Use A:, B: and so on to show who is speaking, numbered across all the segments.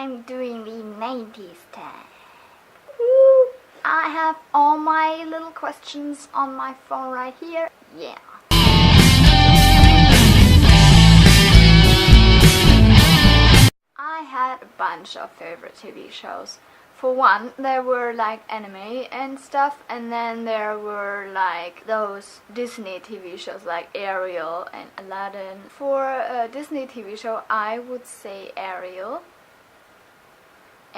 A: I'm doing the 90's tag. Woo. I have all my little questions on my phone right here. Yeah. I had a bunch of favorite TV shows. For one, there were like anime and stuff, and then there were like those Disney TV shows like Ariel and Aladdin. For a Disney TV show, I would say Ariel.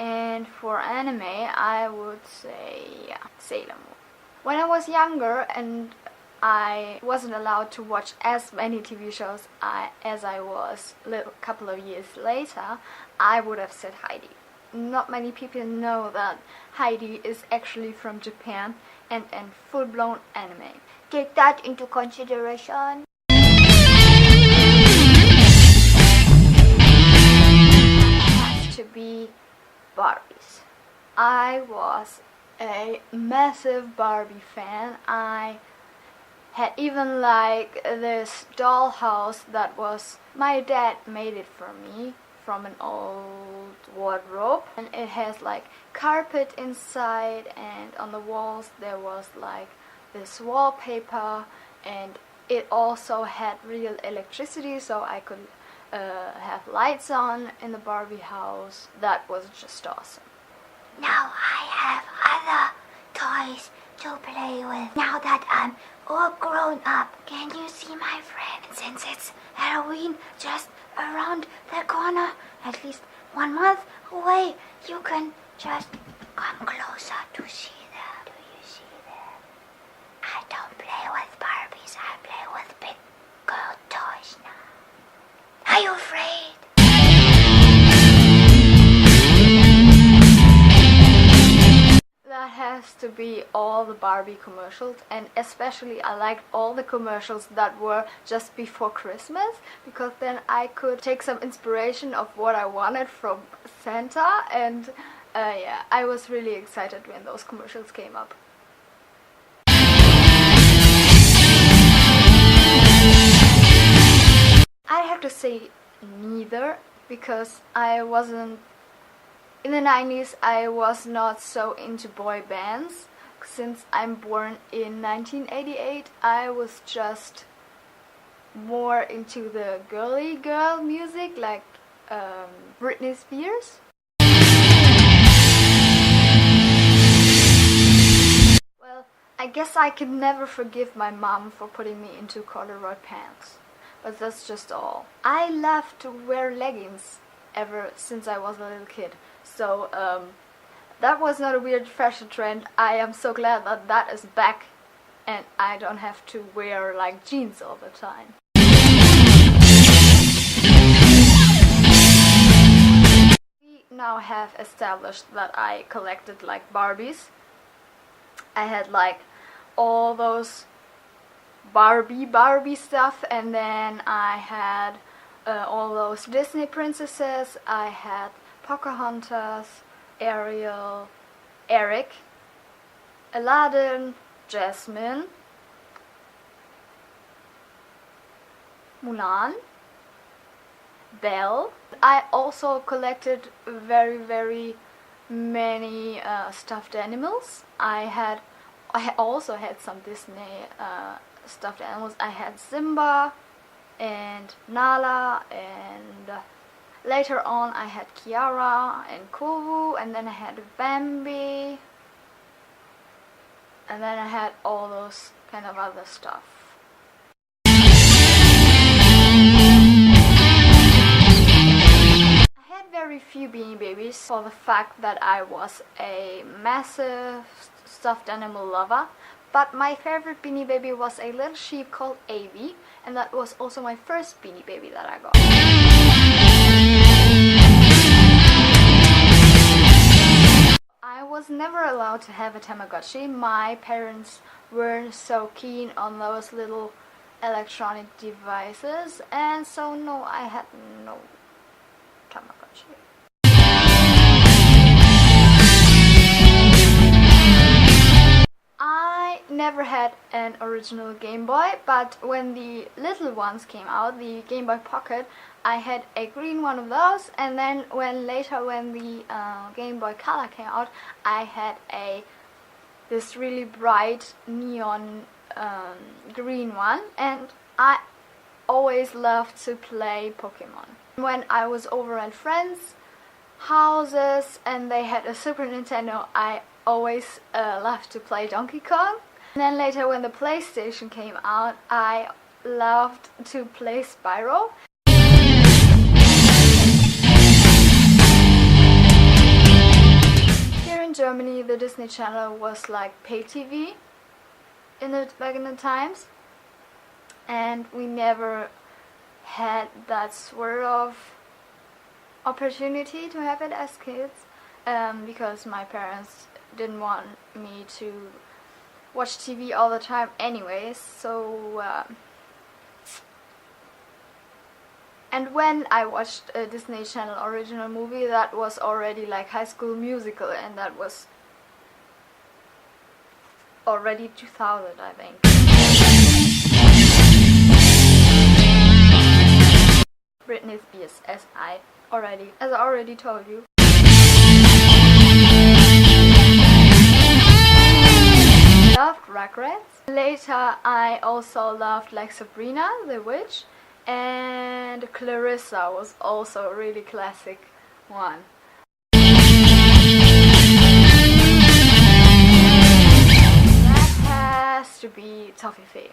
A: And for anime, I would say Sailor Moon. When I was younger and I wasn't allowed to watch as many TV shows as I was a couple of years later, I would have said Heidi. Not many people know that Heidi is actually from Japan and full-blown anime. Take that into consideration. It has to be Barbies. I was a massive Barbie fan. I had even like this dollhouse that was, my dad made it for me from an old wardrobe, and it has like carpet inside, and on the walls there was like this wallpaper, and it also had real electricity, so I could have lights on in the Barbie house. That was just awesome. Now I have other toys to play with. Now that I'm all grown up, can you see my friend? Since it's Halloween just around the corner, at least 1 month away, you can just come closer to see them. Do you see them? I don't play with Barbies, I play with big girl toys now. Are you afraid? That has to be all the Barbie commercials, and especially I liked all the commercials that were just before Christmas, because then I could take some inspiration of what I wanted from Santa, and yeah, I was really excited when those commercials came up. I have to say neither, because I wasn't, in the 90's I was not so into boy bands. Since I'm born in 1988, I was just more into the girly girl music, like Britney Spears. Well, I guess I could never forgive my mom for putting me into corduroy pants. But that's just all. I love to wear leggings ever since I was a little kid. So that was not a weird fashion trend. I am so glad that that is back and I don't have to wear like jeans all the time. We now have established that I collected like Barbies. I had like all those Barbie stuff, and then I had all those Disney princesses. I had Pocahontas, Ariel, Eric, Aladdin, Jasmine, Mulan, Belle. I also collected very many stuffed animals. I also had some Disney stuffed animals. I had Simba and Nala, and later on I had Kiara and Kovu, and then I had Bambi, and then I had all those kind of other stuff. I had very few Beanie Babies for the fact that I was a massive stuffed animal lover. But my favorite Beanie Baby was a little sheep called Avi, and that was also my first Beanie Baby that I got. I was never allowed to have a Tamagotchi. My parents weren't so keen on those little electronic devices, and so no, I had no Tamagotchi. I never had an original Game Boy, but when the little ones came out, the Game Boy Pocket, I had a green one of those, and then when the Game Boy Color came out, I had this really bright neon green one, and I always loved to play Pokemon. When I was over at friends' houses and they had a Super Nintendo, I always loved to play Donkey Kong. And then later when the PlayStation came out, I loved to play Spyro. Here in Germany, the Disney Channel was like pay TV back in the times, and we never had that sort of opportunity to have it as kids, because my parents didn't want me to watch TV all the time anyways, so and when I watched a Disney Channel original movie, that was already like High School Musical, and that was already 2000, I think. Britney Spears, as I already told you. Loved Rugrats. Later I also loved like Sabrina the Witch, and Clarissa was also a really classic one. That has to be Toffifee.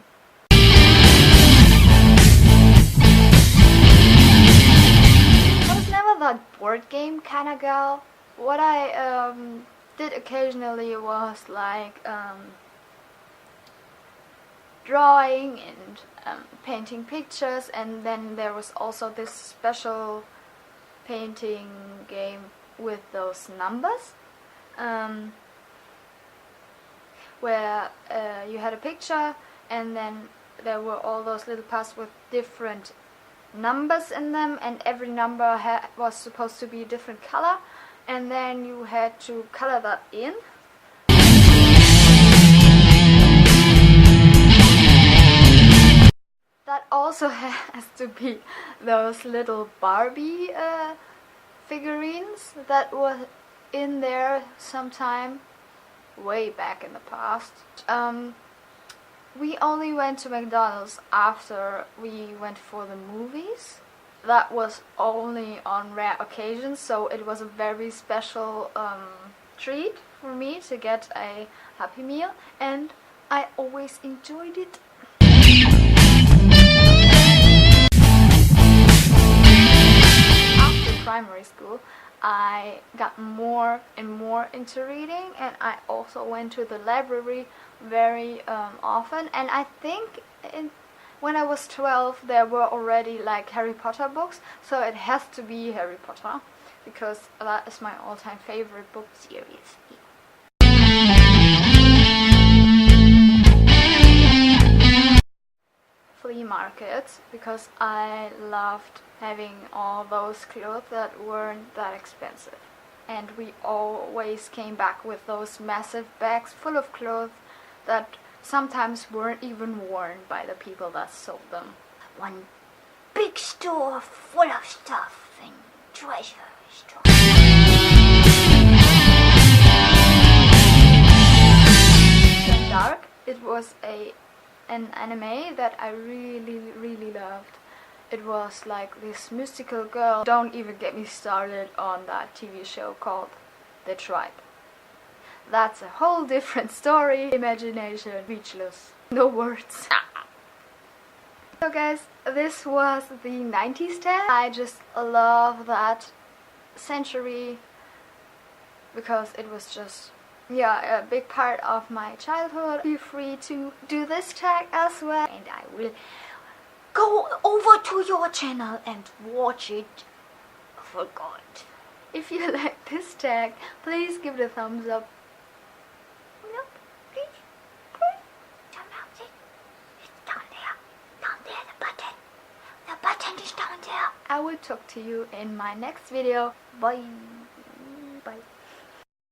A: I was never that board game kind of girl. What I did occasionally was like drawing and painting pictures, and then there was also this special painting game with those numbers, where you had a picture and then there were all those little parts with different numbers in them, and every number was supposed to be a different color, and then you had to color that in. That also has to be those little Barbie figurines that were in there sometime way back in the past. We only went to McDonald's after we went for the movies. That was only on rare occasions, so it was a very special treat for me to get a Happy Meal, and I always enjoyed it. After primary school, I got more and more into reading, and I also went to the library very often, and I think when I was 12 there were already like Harry Potter books, so it has to be Harry Potter because that is my all-time favorite book series. Flea markets, because I loved having all those clothes that weren't that expensive, and we always came back with those massive bags full of clothes that sometimes weren't even worn by the people that sold them. One big store full of stuff and treasure store. Dark. It was an anime that I really loved. It was like this mystical girl. Don't even get me started on that TV show called The Tribe. That's a whole different story. Imagination, speechless, no words. So guys, this was the 90's tag. I just love that century because it was just, yeah, a big part of my childhood. Feel free to do this tag as well, and I will go over to your channel and watch it for God. If you like this tag, please give it a thumbs up. I will talk to you in my next video. Bye. Bye.